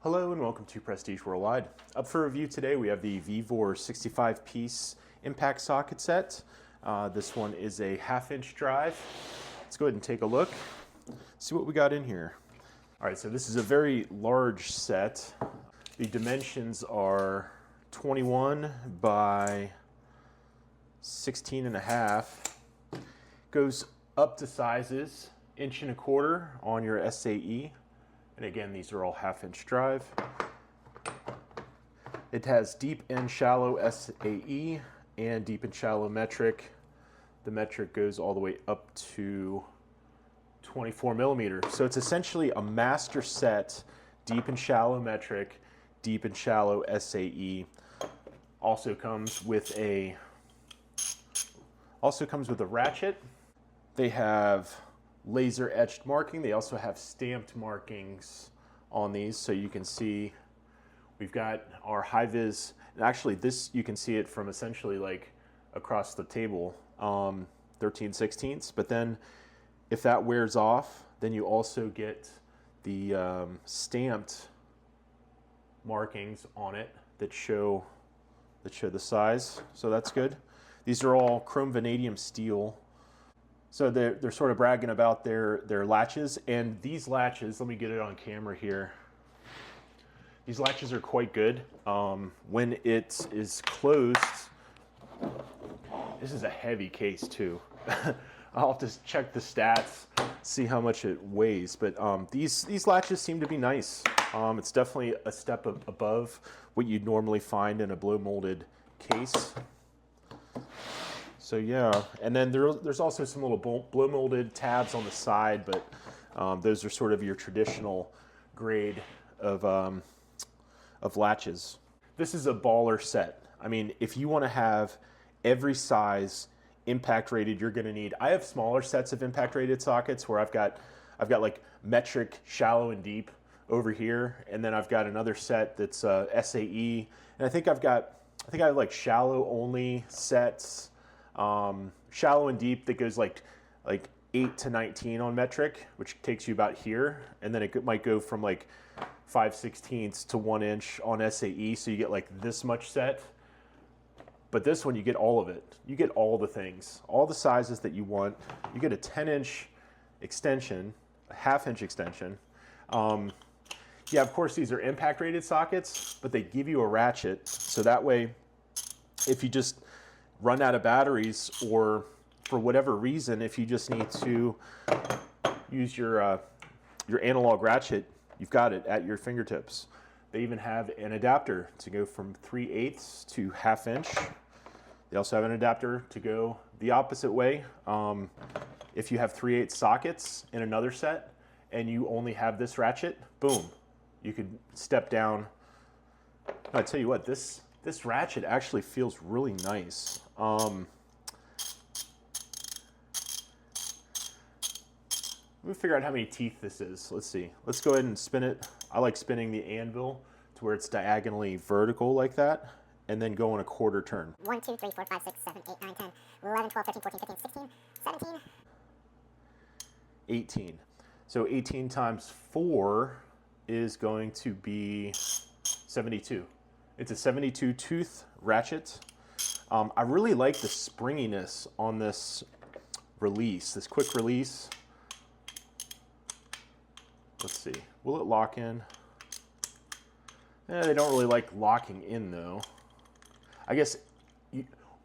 Hello and welcome to Prestige Worldwide. Up for review today we have the Vevor 65-piece impact socket set. This one is a 1/2-inch drive. Let's go ahead and take a look, see what we got in here. All right, so this is a very large set. The dimensions are 21 by 16.5. Goes up to sizes 1.25" on your SAE. And again, these are all 1/2-inch drive. It has deep and shallow SAE and deep and shallow metric. The metric goes all the way up to 24 millimeters. So it's essentially a master set, deep and shallow metric, deep and shallow SAE. Also comes with a ratchet. They have laser etched marking. They also have stamped markings on these, so you can see we've got our high vis, and actually this you can see it from essentially like across the table, 13/16. But then if that wears off, then you also get the stamped markings on it that show the size, so that's good. These are all chrome vanadium steel. So they're sort of bragging about their latches, and these latches, let me get it on camera here. These latches are quite good. When it is closed, this is a heavy case too. I'll have to check the stats, see how much it weighs, but these latches seem to be nice. It's definitely a step above what you'd normally find in a blow molded case. So yeah, and then there's also some little blow molded tabs on the side, but those are sort of your traditional grade of latches. This is a baller set. I mean, if you want to have every size impact rated you're going to need. I have smaller sets of impact rated sockets where I've got like metric, shallow and deep over here, and then I've got another set that's SAE, and I think I have like shallow only sets. Shallow and deep that goes like 8 to 19 on metric, which takes you about here, and then it might go from like 5/16 to 1 inch on SAE, so you get like this much set. But this one you get all of it. You get all the things, all the sizes that you want. You get a 10-inch extension, a 1/2-inch extension. Yeah, of course these are impact rated sockets, but they give you a ratchet, so that way if you just run out of batteries, or for whatever reason, if you just need to use your analog ratchet, you've got it at your fingertips. They even have an adapter to go from 3/8 to 1/2 inch. They also have an adapter to go the opposite way. If you have 3/8 sockets in another set and you only have this ratchet, boom, you could step down. I tell you what, this ratchet actually feels really nice. Let me figure out how many teeth this is. Let's see. Let's go ahead and spin it. I like spinning the anvil to where it's diagonally vertical like that, and then go on a quarter turn. 1, 2, 3, 4, 5, 6, 7, 8, 9, 10, 11, 12, 13, 14, 15, 16, 17. 18. So 18 times 4 is going to be 72. It's a 72 tooth ratchet. I really like the springiness on this release, this quick release. Let's see, will it lock in? They don't really like locking in though. I guess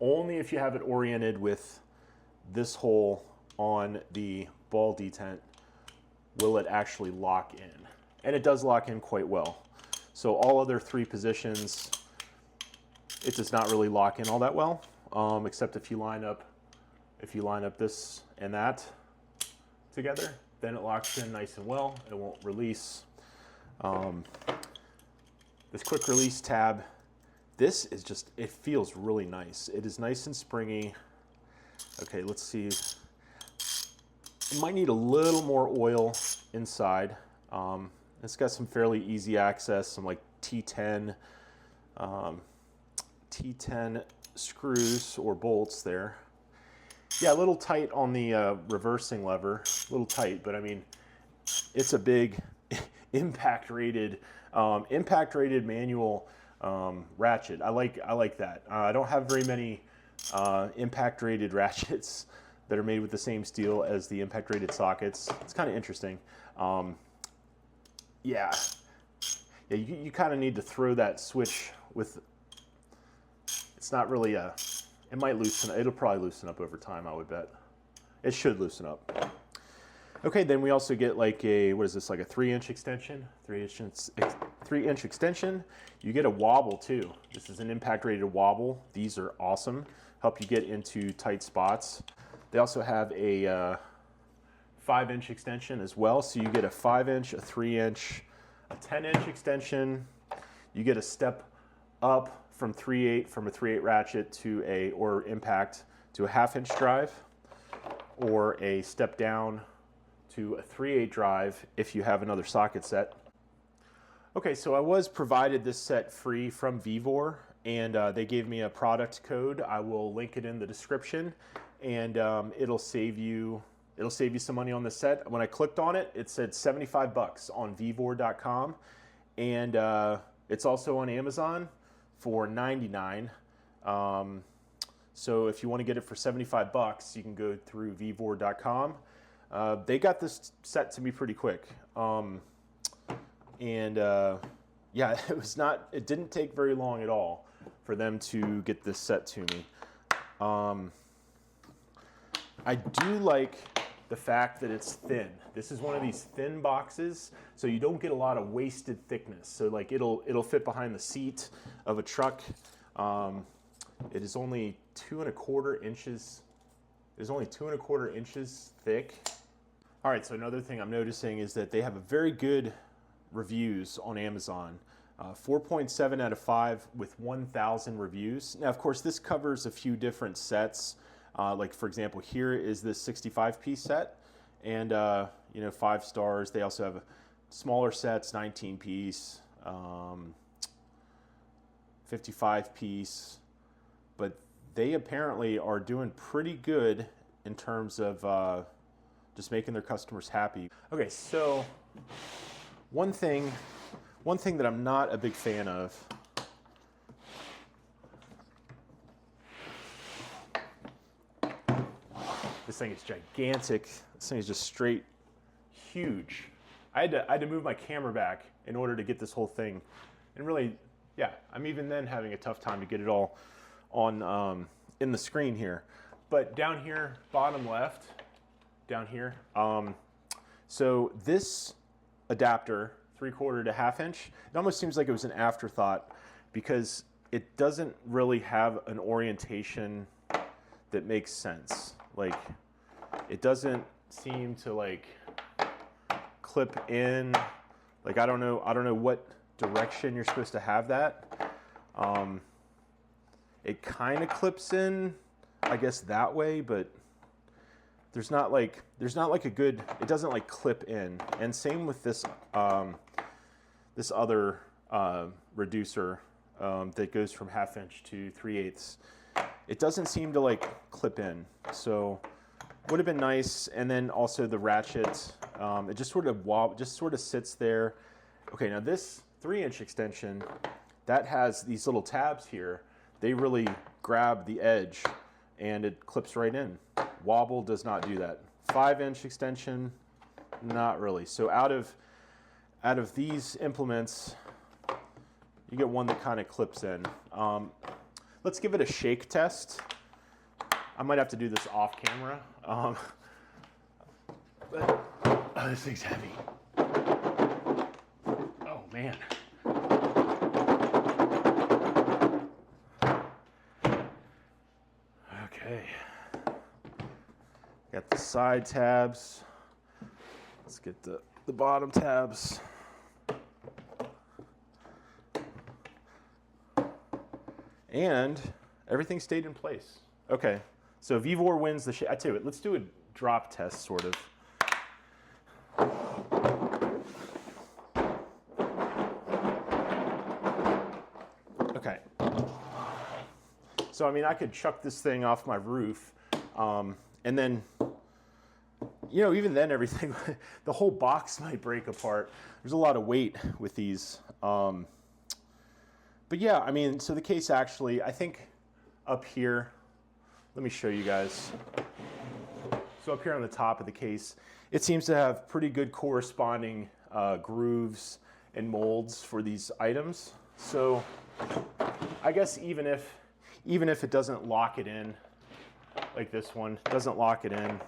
only if you have it oriented with this hole on the ball detent will it actually lock in. And it does lock in quite well. So all other 3 positions, it does not really lock in all that well, except if you line up this and that together, then it locks in nice and well. It won't release. This quick release tab, this is just, it feels really nice. It is nice and springy. Okay, let's see. It might need a little more oil inside. It's got some fairly easy access, some like T10 screws or bolts there. Yeah, a little tight on the reversing lever, a little tight, but I mean, it's a big impact rated Impact rated manual ratchet. I like that. I don't have very many impact rated ratchets that are made with the same steel as the impact rated sockets. It's kind of interesting. Yeah, you kind of need to throw that switch with. It's not really a. It might loosen. It'll probably loosen up over time, I would bet. It should loosen up. Okay, then we also get like a, what is this, like a 3-inch extension? 3-inch extension. You get a wobble too. This is an impact rated wobble. These are awesome. Help you get into tight spots. They also have a 5-inch extension as well. So you get a 5-inch, a 3-inch, a 10-inch extension. You get a step up from 3/8 from a 3/8 ratchet to a, or impact, to a 1/2-inch drive, or a step down to a 3/8 drive if you have another socket set. Okay, so I was provided this set free from Vevor, and they gave me a product code. I will link it in the description, and it'll save you some money on the set. When I clicked on it, it said $75 on Vevor.com, and it's also on Amazon for $99. So if you want to get it for $75, you can go through Vevor.com. They got this set to me pretty quick, yeah, it didn't take very long at all for them to get this set to me. I do like the fact that it's thin. This is one of these thin boxes, so you don't get a lot of wasted thickness. So like it'll fit behind the seat of a truck. It is only 2¼ inches. It's only 2¼ inches thick. All right, so another thing I'm noticing is that they have a very good reviews on Amazon. 4.7 out of 5 with 1,000 reviews. Now, of course, this covers a few different sets. Like, for example, here is this 65-piece set, and 5 stars. They also have smaller sets, 19-piece, 55-piece, but they apparently are doing pretty good in terms of just making their customers happy. Okay, so one thing that I'm not a big fan of this thing is gigantic. This thing is just straight huge. I had to move my camera back in order to get this whole thing, and really, yeah, I'm even then having a tough time to get it all on in the screen here. But down here, bottom left, down here, so this adapter, 3/4 to 1/2 inch, it almost seems like it was an afterthought because it doesn't really have an orientation that makes sense. Like, it doesn't seem to like clip in. Like, I don't know what direction you're supposed to have that. It kind of clips in, I guess, that way, but there's not like a good, it doesn't like clip in. And same with this this other reducer that goes from 1/2 inch to 3/8. It doesn't seem to like clip in, so would have been nice. And then also the ratchet, it just sort of sits there. Okay, now this 3-inch extension that has these little tabs here, they really grab the edge and it clips right in. Wobble does not do that. 5-inch extension, not really. So out of these implements, you get one that kind of clips in. Let's give it a shake test. I might have to do this off camera. But this thing's heavy. Oh man. Okay. Got the side tabs. Let's get the bottom tabs. And everything stayed in place. Okay, so Vevor wins the I tell you what, let's do a drop test, sort of. Okay. So, I mean, I could chuck this thing off my roof, and then, even then everything, the whole box might break apart. There's a lot of weight with these But yeah, I mean, so the case actually, I think up here, let me show you guys. So up here on the top of the case, it seems to have pretty good corresponding grooves and molds for these items. So I guess even if it doesn't lock it in, like this one doesn't lock it in,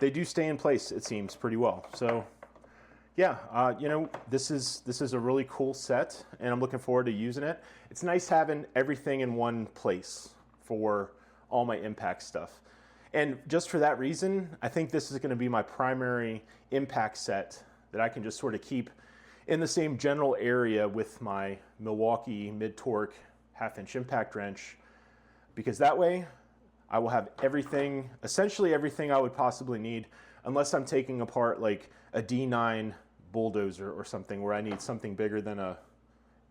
they do stay in place, it seems, pretty well. So yeah, you know, this is a really cool set, and I'm looking forward to using it. It's nice having everything in one place for all my impact stuff. And just for that reason, I think this is going to be my primary impact set that I can just sort of keep in the same general area with my Milwaukee mid-torque half-inch impact wrench, because that way I will have everything, essentially everything I would possibly need, unless I'm taking apart like a D9 bulldozer or something where I need something bigger than a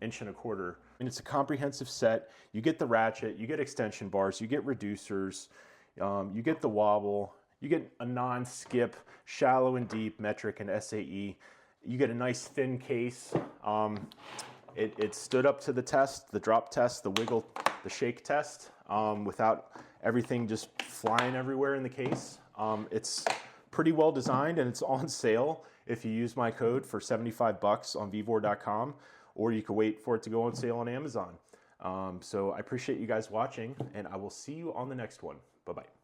1.25 inches. And it's a comprehensive set. You get the ratchet, you get extension bars, you get reducers, you get the wobble, you get a non-skip, shallow and deep, metric and SAE. You get a nice thin case. It stood up to the test, the drop test, the wiggle, the shake test, without everything just flying everywhere in the case. It's pretty well designed, and it's on sale if you use my code for $75 on Vevor.com, or you can wait for it to go on sale on Amazon. So I appreciate you guys watching, and I will see you on the next one. Bye-bye.